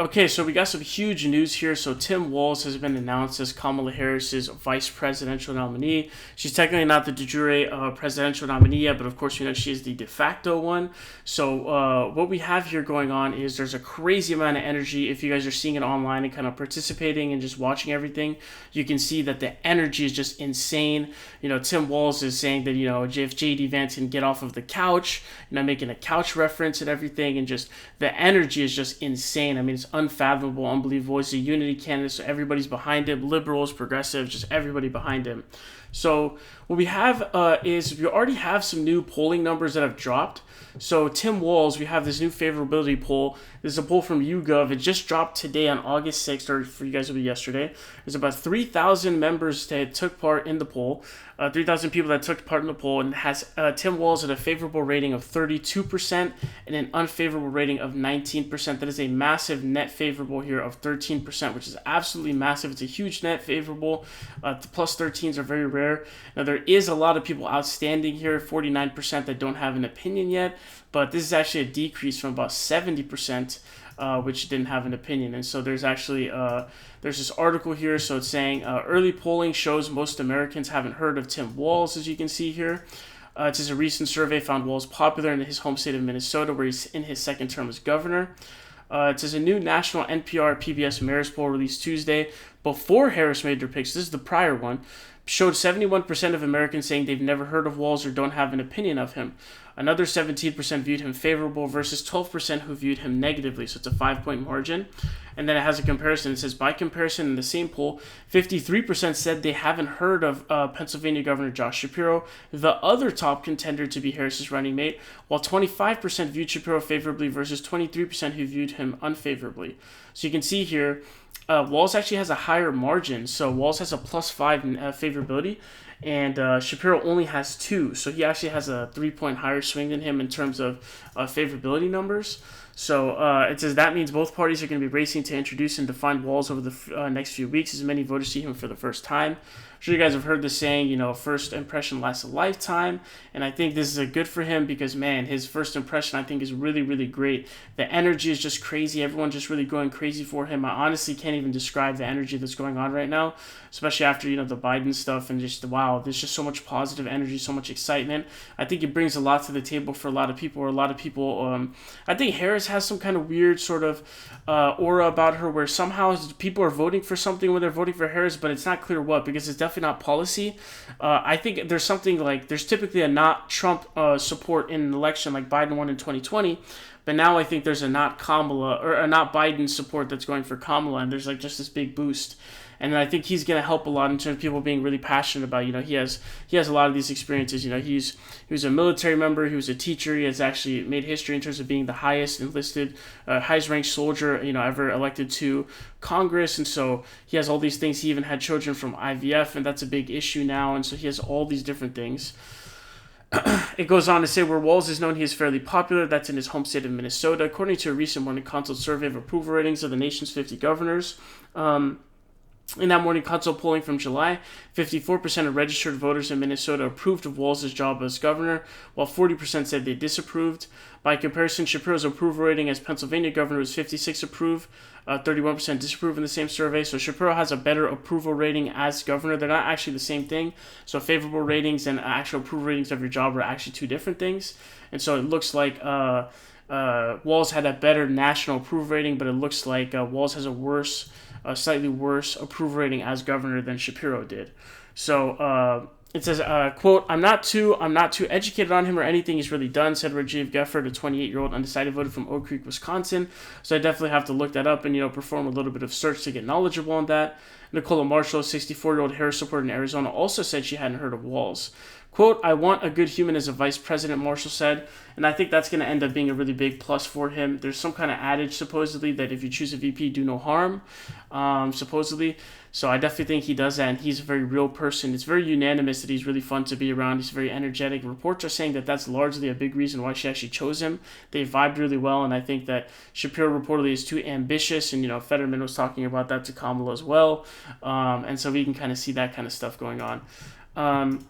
Okay, so we got some huge news here. So Tim Walz has been announced as Kamala Harris's vice presidential nominee. She's technically not the de jure presidential nominee yet, but of course we know she is the de facto one. So what we have here going on is there's a crazy amount of energy. If you guys are seeing it online and kind of participating and just watching everything, you can see that the energy is just insane. Tim Walz is saying that, if JD Vance can get off of the couch, making a couch reference and everything, and just the energy is just insane. I mean, it's unfathomable, unbelievable. He's a unity candidate, so everybody's behind him. Liberals, progressives, just everybody behind him. So what we have is we already have some new polling numbers that have dropped. So Tim Walz, we have this new favorability poll. This is a poll from YouGov. It just dropped today on August 6th, or for you guys it'll be yesterday. There's about 3,000 members that took part in the poll, 3,000 people that took part in the poll, and has Tim Walz at a favorable rating of 32% and an unfavorable rating of 19%. That is a massive net favorable here of 13%, which is absolutely massive. It's a huge net favorable. The plus 13s are very rare. Now, there is a lot of people outstanding here, 49% that don't have an opinion yet, but this is actually a decrease from about 70%, which didn't have an opinion. And so there's actually there's this article here. So it's saying early polling shows most Americans haven't heard of Tim Walz, as you can see here. It says a recent survey found Walz popular in his home state of Minnesota, where he's in his second term as governor. It says a new national NPR PBS Marist poll released Tuesday before Harris made their picks. This is the prior one. Showed 71% of Americans saying they've never heard of Walz or don't have an opinion of him. Another 17% viewed him favorable versus 12% who viewed him negatively. So it's a 5-point margin. And then it has a comparison. It says, by comparison, in the same poll, 53% said they haven't heard of Pennsylvania Governor Josh Shapiro, the other top contender to be Harris's running mate, while 25% viewed Shapiro favorably versus 23% who viewed him unfavorably. So you can see here, Walz actually has a higher margin. So Walz has a +5 favorability, and Shapiro only has 2. So he actually has a 3-point higher swing than him in terms of favorability numbers. So it says that means both parties are going to be racing to introduce and define Walz over the next few weeks as many voters see him for the first time. I'm sure you guys have heard the saying, first impression lasts a lifetime. And I think this is good for him because, man, his first impression, I think, is really, really great. The energy is just crazy. Everyone's just really going crazy for him. I honestly can't even describe the energy that's going on right now, especially after, the Biden stuff and just, wow, there's just so much positive energy, so much excitement. I think it brings a lot to the table for a lot of people, I think Harris has some kind of weird sort of aura about her where somehow people are voting for something when they're voting for Harris, but it's not clear what, because it's definitely not policy. I think there's something like, there's typically a not Trump support in an election like Biden won in 2020, but now I think there's a not Kamala or a not Biden support that's going for Kamala, and there's like just this big boost. And I think he's going to help a lot in terms of people being really passionate about, he has a lot of these experiences. He was a military member, he was a teacher, he has actually made history in terms of being the highest enlisted, highest ranked soldier, ever elected to Congress. And so he has all these things. He even had children from IVF, and that's a big issue now. And so he has all these different things. It goes on to say where Walz is known, he is fairly popular. That's in his home state of Minnesota. According to a recent Morning Consult survey of approval ratings of the nation's 50 governors, in that Morning Consult polling from July, 54% of registered voters in Minnesota approved of Walz's job as governor, while 40% said they disapproved. By comparison, Shapiro's approval rating as Pennsylvania governor was 56 approve, 31% disapprove in the same survey. So Shapiro has a better approval rating as governor. They're not actually the same thing. So favorable ratings and actual approval ratings of your job are actually two different things. And so it looks like Walz had a better national approval rating, but it looks like Walz has a slightly worse approval rating as governor than Shapiro did. So it says, quote, I'm not too educated on him or anything he's really done, said Rajiv Gefford, a 28-year-old undecided voter from Oak Creek, Wisconsin. So I definitely have to look that up and, perform a little bit of search to get knowledgeable on that. Nicola Marshall, a 64-year-old Harris supporter in Arizona, also said she hadn't heard of Walz. Quote, I want a good human as a vice president, Marshall said, and I think that's going to end up being a really big plus for him. There's some kind of adage, supposedly, that if you choose a VP, do no harm, supposedly. So I definitely think he does that, and he's a very real person. It's very unanimous that he's really fun to be around. He's very energetic. Reports are saying that that's largely a big reason why she actually chose him. They vibed really well, and I think that Shapiro reportedly is too ambitious, and, Fetterman was talking about that to Kamala as well. And so we can kind of see that kind of stuff going on.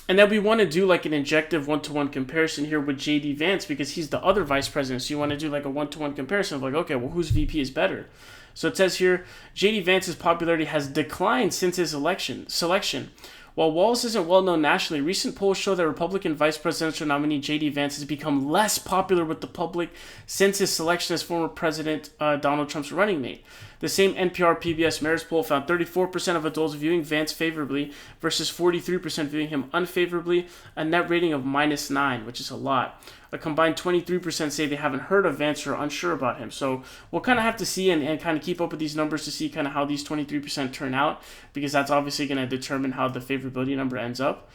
And then we want to do like an injective one-to-one comparison here with JD Vance because he's the other vice president. So you want to do like a one-to-one comparison of like, okay, well, whose VP is better? So it says here, JD Vance's popularity has declined since his selection. While Walz isn't well known nationally, recent polls show that Republican vice presidential nominee JD Vance has become less popular with the public since his selection as former President Donald Trump's running mate. The same NPR PBS Marist poll found 34% of adults viewing Vance favorably versus 43% viewing him unfavorably, a net rating of -9, which is a lot. A combined 23% say they haven't heard of Vance or are unsure about him. So we'll kind of have to see and kind of keep up with these numbers to see kind of how these 23% turn out, because that's obviously going to determine how the favorability number ends up.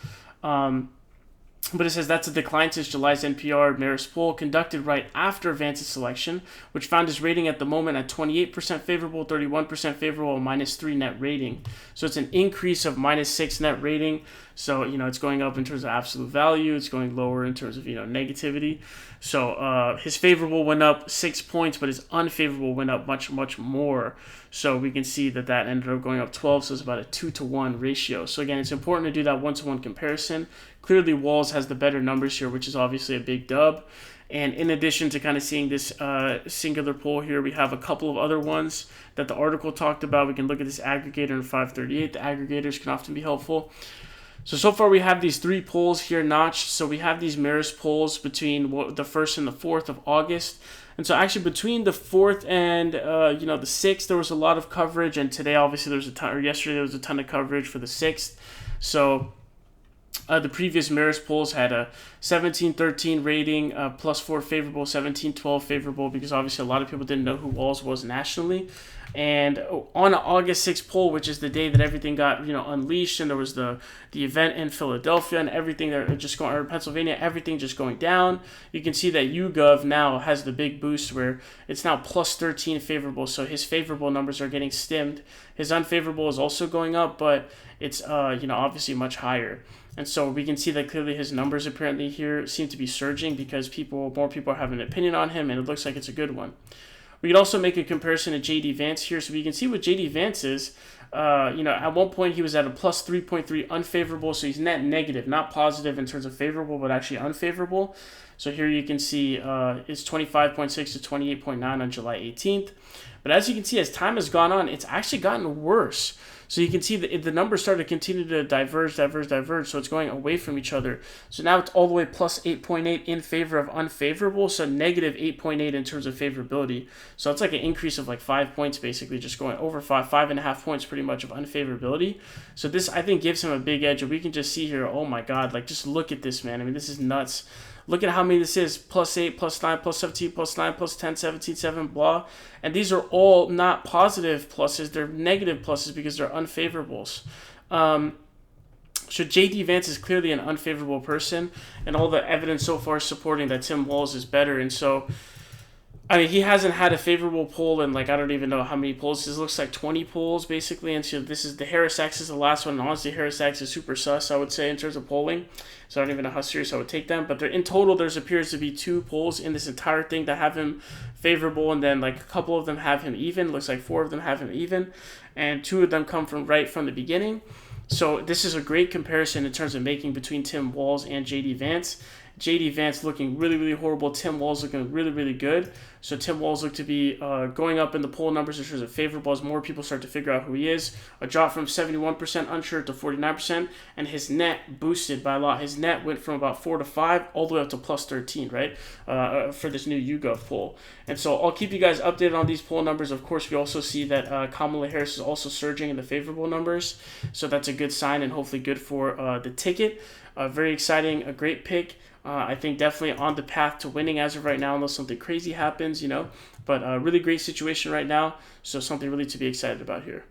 But it says that's a decline since July's NPR Marist poll conducted right after Vance's selection, which found his rating at the moment at 28% favorable, 31% favorable, -3 net rating. So it's an increase of -6 net rating. So, it's going up in terms of absolute value. It's going lower in terms of, negativity. So his favorable went up 6 points, but his unfavorable went up much, much more. So we can see that ended up going up 12, so it's about a 2-to-1 ratio. So again, it's important to do that one-to-one comparison. Clearly, Walz has the better numbers here, which is obviously a big dub. And in addition to kind of seeing this singular poll here, we have a couple of other ones that the article talked about. We can look at this aggregator in 538. The aggregators can often be helpful. So far we have these 3 polls here notched. So we have these Marist polls between the 1st and the 4th of August. And so actually between the 4th and the 6th, there was a lot of coverage. And today, obviously, yesterday there was a ton of coverage for the 6th. So the previous Marist polls had a 17-13 rating, +4 favorable, 17-12 favorable, because obviously a lot of people didn't know who Walz was nationally. And on August 6th poll, which is the day that everything got unleashed, and there was the event in Philadelphia and everything that just going, or Pennsylvania, everything just going down. You can see that YouGov now has the big boost where it's now +13 favorable. So his favorable numbers are getting stemmed. His unfavorable is also going up, but it's obviously much higher. And so we can see that clearly his numbers apparently here seem to be surging because more people are having an opinion on him, and it looks like it's a good one. We can also make a comparison to JD Vance here, so we can see what JD Vance is. At one point he was at a +3.3 unfavorable, so he's net negative, not positive in terms of favorable, but actually unfavorable. So here you can see it's 25.6 to 28.9 on July 18th. But as you can see, as time has gone on, it's actually gotten worse. So you can see that the numbers start to continue to diverge. So it's going away from each other. So now it's all the way +8.8 in favor of unfavorable. So -8.8 in terms of favorability. So it's like an increase of like 5 points, basically, just going over 5.5 points pretty much of unfavorability. So this, I think, gives him a big edge. And we can just see here, oh my God, like just look at this, man. I mean, this is nuts. Look at how many this is, +8, +9, +17, +9, +10, 17, 7, blah. And these are all not positive pluses. They're negative pluses because they're unfavorables. So JD Vance is clearly an unfavorable person, and all the evidence so far is supporting that Tim Walz is better. And so, I mean, he hasn't had a favorable poll in, like, I don't even know how many polls. This looks like 20 polls, basically. And so this is the Harris X is the last one. And honestly, Harris X is super sus, I would say, in terms of polling. So I don't even know how serious I would take them. But in total, there appears to be 2 polls in this entire thing that have him favorable. And then, like, a couple of them have him even. Looks like 4 of them have him even. And 2 of them come from right from the beginning. So this is a great comparison in terms of making between Tim Walz and JD Vance. JD Vance looking really, really horrible. Tim Walz looking really, really good. So Tim Walz looked to be going up in the poll numbers in terms of favorable as more people start to figure out who he is. A drop from 71% unsure to 49%, and his net boosted by a lot. His net went from about 4 to 5 all the way up to +13, right, for this new YouGov poll. And so I'll keep you guys updated on these poll numbers. Of course, we also see that Kamala Harris is also surging in the favorable numbers. So that's a good sign and hopefully good for the ticket. Very exciting, a great pick. I think definitely on the path to winning as of right now, unless something crazy happens, But a really great situation right now, so something really to be excited about here.